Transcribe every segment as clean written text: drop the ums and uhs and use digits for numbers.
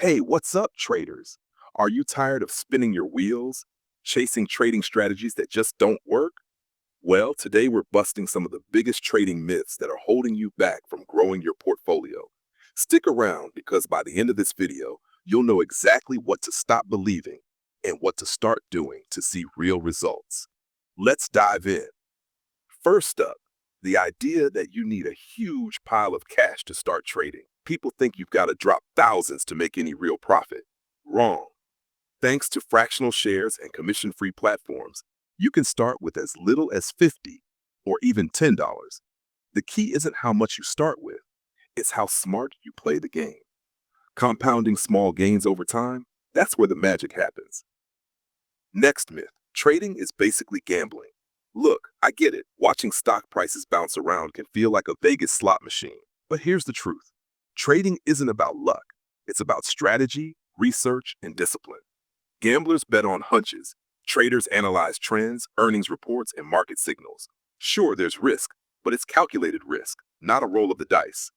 Hey, what's up, traders? Are you tired of spinning your wheels, chasing trading strategies that just don't work? Well, today we're busting some of the biggest trading myths that are holding you back from growing your portfolio. Stick around because by the end of this video, you'll know exactly what to stop believing and what to start doing to see real results. Let's dive in. First up, the idea that you need a huge pile of cash to start trading. People think you've got to drop thousands to make any real profit. Wrong. Thanks to fractional shares and commission-free platforms, you can start with as little as 50 or even $10. The key isn't how much you start with, it's how smart you play the game. Compounding small gains over time, that's where the magic happens. Next myth, trading is basically gambling. Look, I get it. Watching stock prices bounce around can feel like a Vegas slot machine. But here's the truth. Trading isn't about luck. It's about strategy, research, and discipline. Gamblers bet on hunches. Traders analyze trends, earnings reports, and market signals. Sure, there's risk, but it's calculated risk, not a roll of the dice.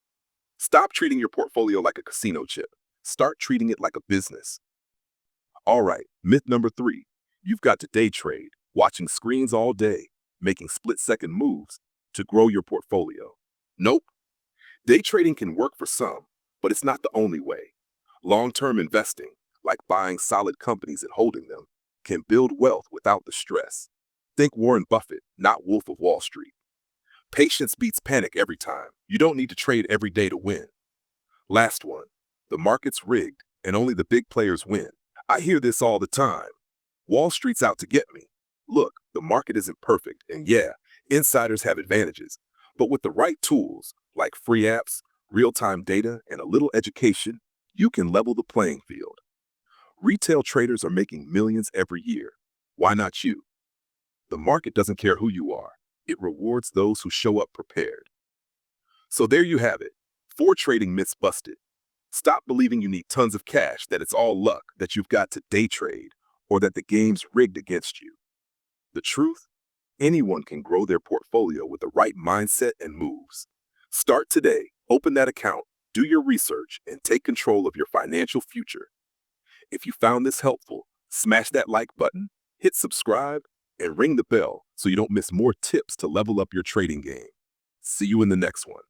Stop treating your portfolio like a casino chip. Start treating it like a business. All right, myth number 3. You've got to day trade, watching screens all day, making split-second moves to grow your portfolio. Nope. Day trading can work for some, but it's not the only way. Long-term investing, like buying solid companies and holding them, can build wealth without the stress. Think Warren Buffett, not Wolf of Wall Street. Patience beats panic every time. You don't need to trade every day to win. Last one. The market's rigged, and only the big players win. I hear this all the time. Wall Street's out to get me. Look, the market isn't perfect, and yeah, insiders have advantages. But with the right tools, like free apps, real-time data, and a little education, you can level the playing field. Retail traders are making millions every year. Why not you? The market doesn't care who you are. It rewards those who show up prepared. So there you have it. 4 trading myths busted. Stop believing you need tons of cash, that it's all luck, that you've got to day trade, or that the game's rigged against you. The truth? Anyone can grow their portfolio with the right mindset and moves. Start today, open that account, do your research, and take control of your financial future. If you found this helpful, smash that like button, hit subscribe, and ring the bell so you don't miss more tips to level up your trading game. See you in the next one.